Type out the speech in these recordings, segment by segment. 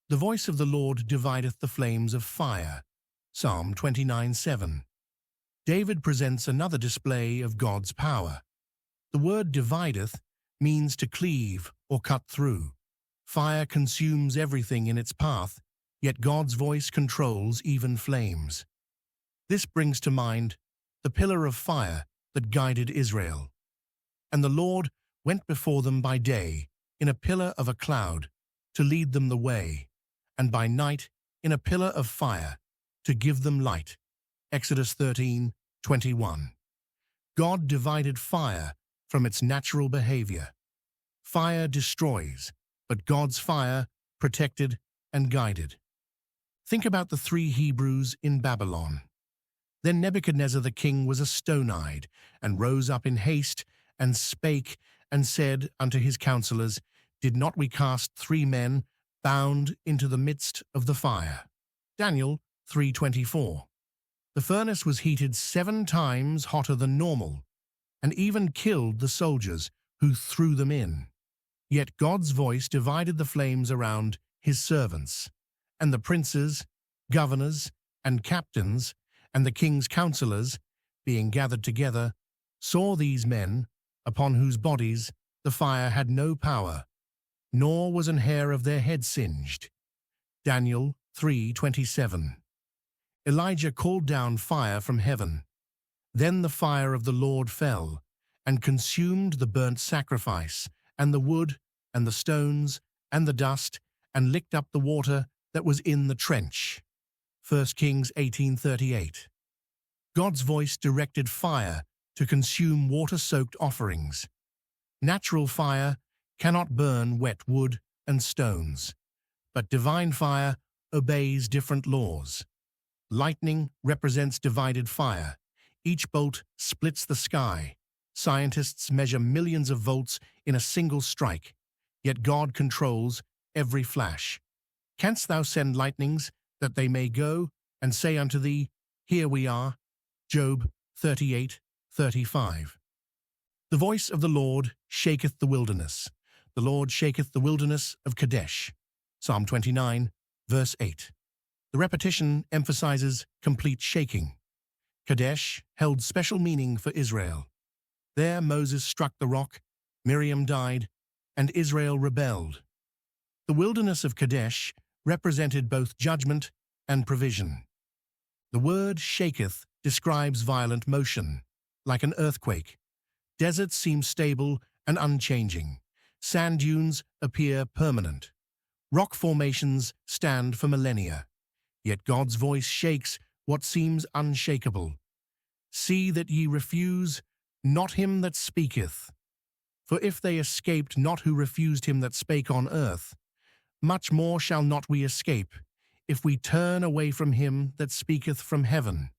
The voice of the Lord divideth the flames of fire. Psalm 29:7. David presents another display of God's power. The word divideth means to cleave or cut through. Fire consumes everything in its path, yet God's voice controls even flames. This brings to mind the pillar of fire that guided Israel. And the Lord went before them by day in a pillar of a cloud to lead them the way, and by night in a pillar of fire to give them light. Exodus 13:21. God divided fire from its natural behavior. Fire destroys, but God's fire protected and guided. Think about the 3 Hebrews in Babylon. Then Nebuchadnezzar the king was stone-eyed, and rose up in haste, and spake, and said unto his counselors, Did not we cast 3 men bound into the midst of the fire? Daniel 3:24. The furnace was heated 7 times hotter than normal, and even killed the soldiers who threw them in. Yet God's voice divided the flames around his servants, and the princes, governors, and captains, and the king's counselors, being gathered together, saw these men, upon whose bodies the fire had no power, nor was an hair of their head singed. Daniel 3:27. Elijah called down fire from heaven. Then the fire of the Lord fell, and consumed the burnt sacrifice, and the wood, and the stones, and the dust, and licked up the water that was in the trench. 1 Kings 18:38. God's voice directed fire to consume water-soaked offerings. Natural fire cannot burn wet wood and stones, but divine fire obeys different laws. Lightning represents divided fire. Each bolt splits the sky. Scientists measure millions of volts in a single strike, yet God controls every flash. Canst thou send lightnings that they may go, and say unto thee, Here we are? Job 38:35. The voice of the Lord shaketh the wilderness. The Lord shaketh the wilderness of Kadesh. Psalm 29, verse 8. The repetition emphasizes complete shaking. Kadesh held special meaning for Israel. There Moses struck the rock, Miriam died, and Israel rebelled. The wilderness of Kadesh represented both judgment and provision. The word shaketh describes violent motion, like an earthquake. Deserts seem stable and unchanging. Sand dunes appear permanent. Rock formations stand for millennia. Yet God's voice shakes what seems unshakable. See that ye refuse not him that speaketh. For if they escaped not who refused him that spake on earth, much more shall not we escape, if we turn away from him that speaketh from heaven,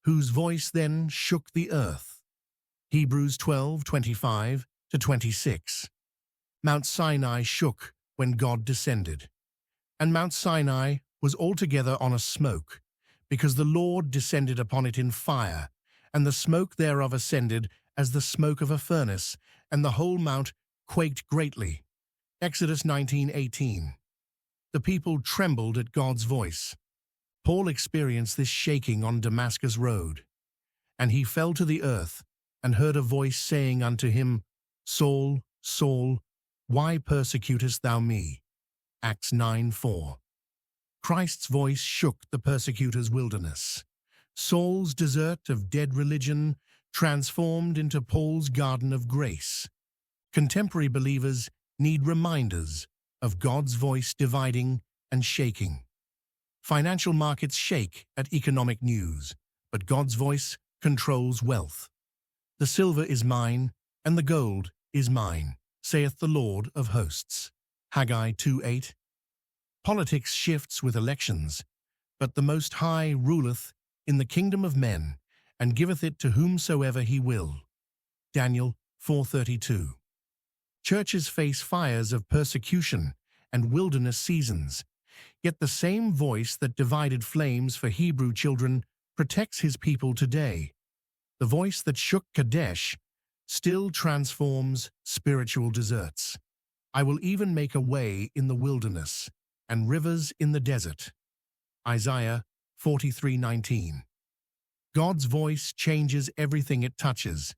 whose voice then shook the earth. Hebrews 12:25-26. Mount Sinai shook when God descended, and Mount Sinai was altogether on a smoke, because the Lord descended upon it in fire, and the smoke thereof ascended as the smoke of a furnace, and the whole mount quaked greatly. Exodus 19:18. The people trembled at God's voice. Paul experienced this shaking on Damascus road. And he fell to the earth, and heard a voice saying unto him, Saul, Saul, why persecutest thou me? Acts 9:4. Christ's voice shook the persecutor's wilderness. Saul's desert of dead religion transformed into Paul's garden of grace. Contemporary believers need reminders of God's voice dividing and shaking. Financial markets shake at economic news, but God's voice controls wealth. The silver is mine, and the gold is mine, saith the Lord of hosts. Haggai 2:8. Politics shifts with elections, but the Most High ruleth in the kingdom of men, and giveth it to whomsoever he will. Daniel 4:32. Churches face fires of persecution and wilderness seasons, yet the same voice that divided flames for Hebrew children protects his people today. The voice that shook Kadesh still transforms spiritual deserts. I will even make a way in the wilderness, and rivers in the desert. Isaiah 43:19. God's voice changes everything it touches.